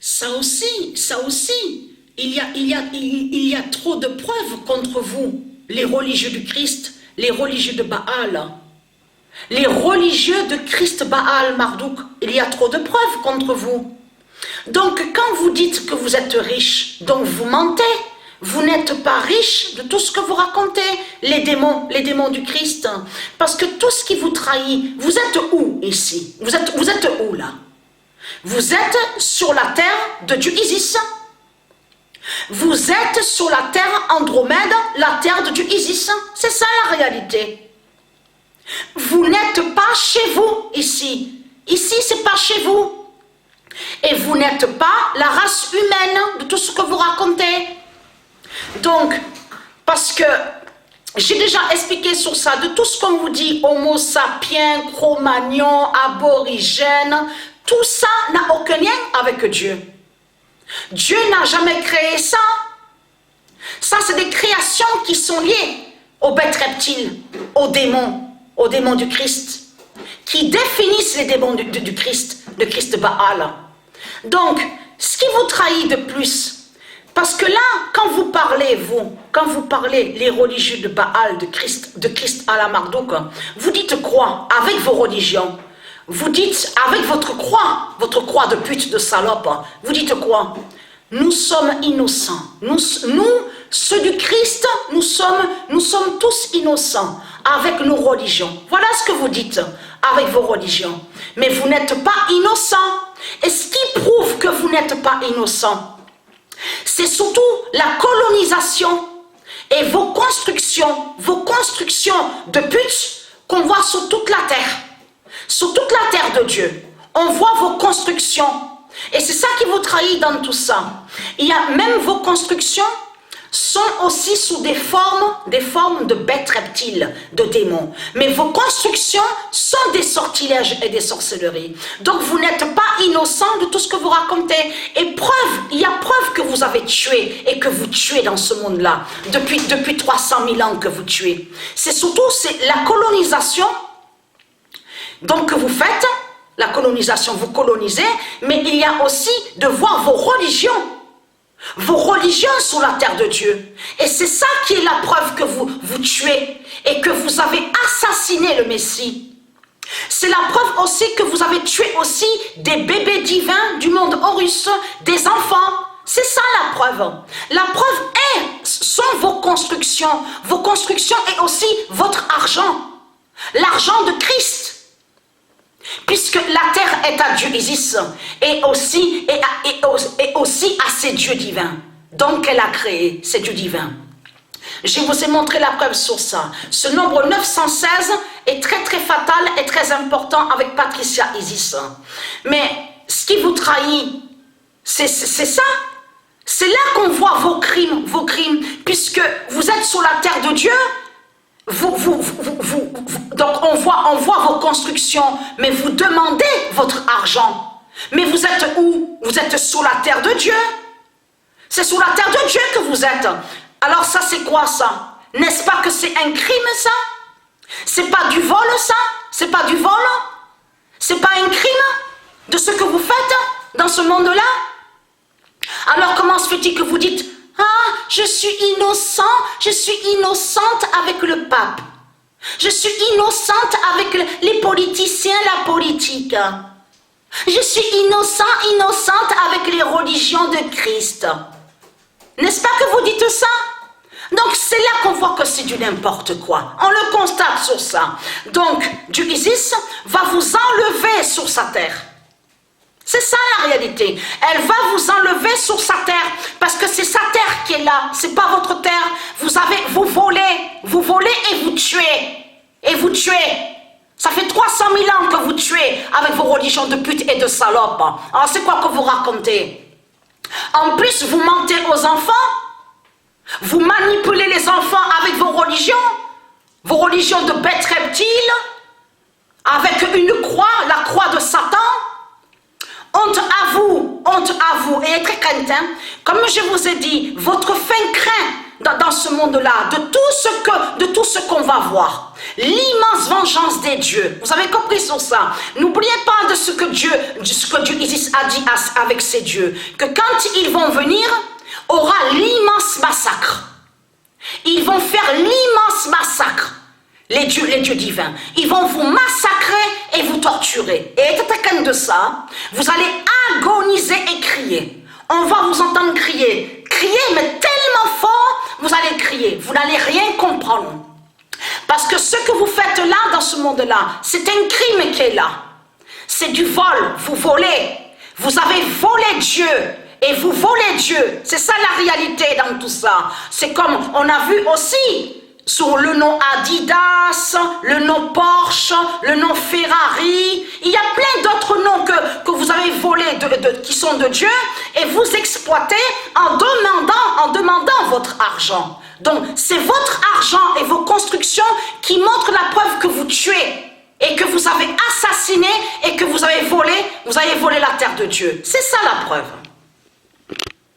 Ça aussi, il y a trop de preuves contre vous, les religieux du Christ, les religieux de Baal. Les religieux de Christ Baal Marduk, il y a trop de preuves contre vous. Donc quand vous dites que vous êtes riche, donc vous mentez. Vous n'êtes pas riche de tout ce que vous racontez, les démons du Christ. Parce que tout ce qui vous trahit, vous êtes où ici? Vous êtes où là? Vous êtes sur la terre de Dieu Isis. Vous êtes sur la terre Andromède, la terre de Dieu Isis. C'est ça la réalité. Vous n'êtes pas chez vous ici. Ici, c'est pas chez vous. Et vous n'êtes pas la race humaine de tout ce que vous racontez. Donc, parce que j'ai déjà expliqué sur ça, de tout ce qu'on vous dit, homo sapiens, cro-magnon, aborigène, tout ça n'a aucun lien avec Dieu. Dieu n'a jamais créé ça. Ça, c'est des créations qui sont liées aux bêtes reptiles, aux démons du Christ, qui définissent les démons du Christ, de Christ Baal. Donc, ce qui vous trahit de plus, parce que là, quand vous parlez, les religieux de Baal, de Christ à la Marduk, vous dites quoi avec vos religions? Vous dites avec votre croix de pute, de salope, vous dites quoi? Nous sommes innocents. Nous, ceux du Christ, nous sommes tous innocents avec nos religions. Voilà ce que vous dites avec vos religions. Mais vous n'êtes pas innocents. Et ce qui prouve que vous n'êtes pas innocents, c'est surtout la colonisation et vos constructions de putes qu'on voit sur toute la terre de Dieu. On voit vos constructions. Et c'est ça qui vous trahit dans tout ça. Il y a même vos constructions sont aussi sous des formes de bêtes reptiles, de démons. Mais vos constructions sont des sortilèges et des sorcelleries. Donc vous n'êtes pas innocent de tout ce que vous racontez. Et il y a preuve que vous avez tué et que vous tuez dans ce monde-là. Depuis 300 000 ans que vous tuez. C'est la colonisation donc que vous faites. La colonisation, vous colonisez, mais il y a aussi de voir vos religions sur la terre de Dieu. Et c'est ça qui est la preuve que vous tuez et que vous avez assassiné le Messie. C'est la preuve aussi que vous avez tué aussi des bébés divins du monde Horus, des enfants. C'est ça la preuve. La preuve sont vos constructions et aussi votre argent. L'argent de Christ. Puisque la terre est à Dieu Isis et aussi à ses dieux divins. Donc elle a créé ces dieux divins. Je vous ai montré la preuve sur ça. Ce nombre 916 est très très fatal et très important avec Patricia Isis. Mais ce qui vous trahit, c'est ça. C'est là qu'on voit vos crimes. Puisque vous êtes sur la terre de Dieu. Donc on voit vos constructions, mais vous demandez votre argent. Mais vous êtes où? Vous êtes sur la terre de Dieu. C'est sur la terre de Dieu que vous êtes. Alors ça c'est quoi ça? N'est-ce pas que c'est un crime ça? C'est pas du vol ça? C'est pas du vol? C'est pas un crime de ce que vous faites dans ce monde-là? Alors comment se fait-il que vous dites: ah, je suis innocente avec le pape. Je suis innocente avec les politiciens, la politique. Je suis innocente avec les religions de Christ. N'est-ce pas que vous dites ça? Donc c'est là qu'on voit que c'est du n'importe quoi. On le constate sur ça. Donc Dieu Isis va vous enlever sur sa terre. C'est ça la réalité. Elle va vous enlever sur sa terre parce que c'est sa terre qui est là. C'est pas votre terre. Vous volez et vous tuez. Et vous tuez. Ça fait 300 000 ans que vous tuez avec vos religions de pute et de salopes. Alors c'est quoi que vous racontez? En plus, vous mentez aux enfants. Vous manipulez les enfants avec vos religions de bêtes reptiles, avec une croix, la croix de Satan. Honte à vous, et très crainte, comme je vous ai dit, votre fin craint dans ce monde-là, de tout ce qu'on va voir. L'immense vengeance des dieux. Vous avez compris sur ça. N'oubliez pas de ce que Dieu Isis a dit avec ses dieux. Que quand ils vont venir, aura l'immense massacre. Ils vont faire l'immense massacre. Les dieux divins. Ils vont vous massacrer et vous torturer. Et étant de ça, vous allez agoniser et crier. On va vous entendre crier. Crier, mais tellement fort, vous allez crier. Vous n'allez rien comprendre. Parce que ce que vous faites là, dans ce monde-là, c'est un crime qui est là. C'est du vol. Vous volez. Vous avez volé Dieu. Et vous volez Dieu. C'est ça la réalité dans tout ça. C'est comme on a vu aussi sur le nom Adidas, le nom Porsche, le nom Ferrari. Il y a plein d'autres noms que vous avez volés qui sont de Dieu. Et vous exploitez en demandant votre argent. Donc c'est votre argent et vos constructions qui montrent la preuve que vous tuez. Et que vous avez assassiné et que vous avez volé la terre de Dieu. C'est ça la preuve.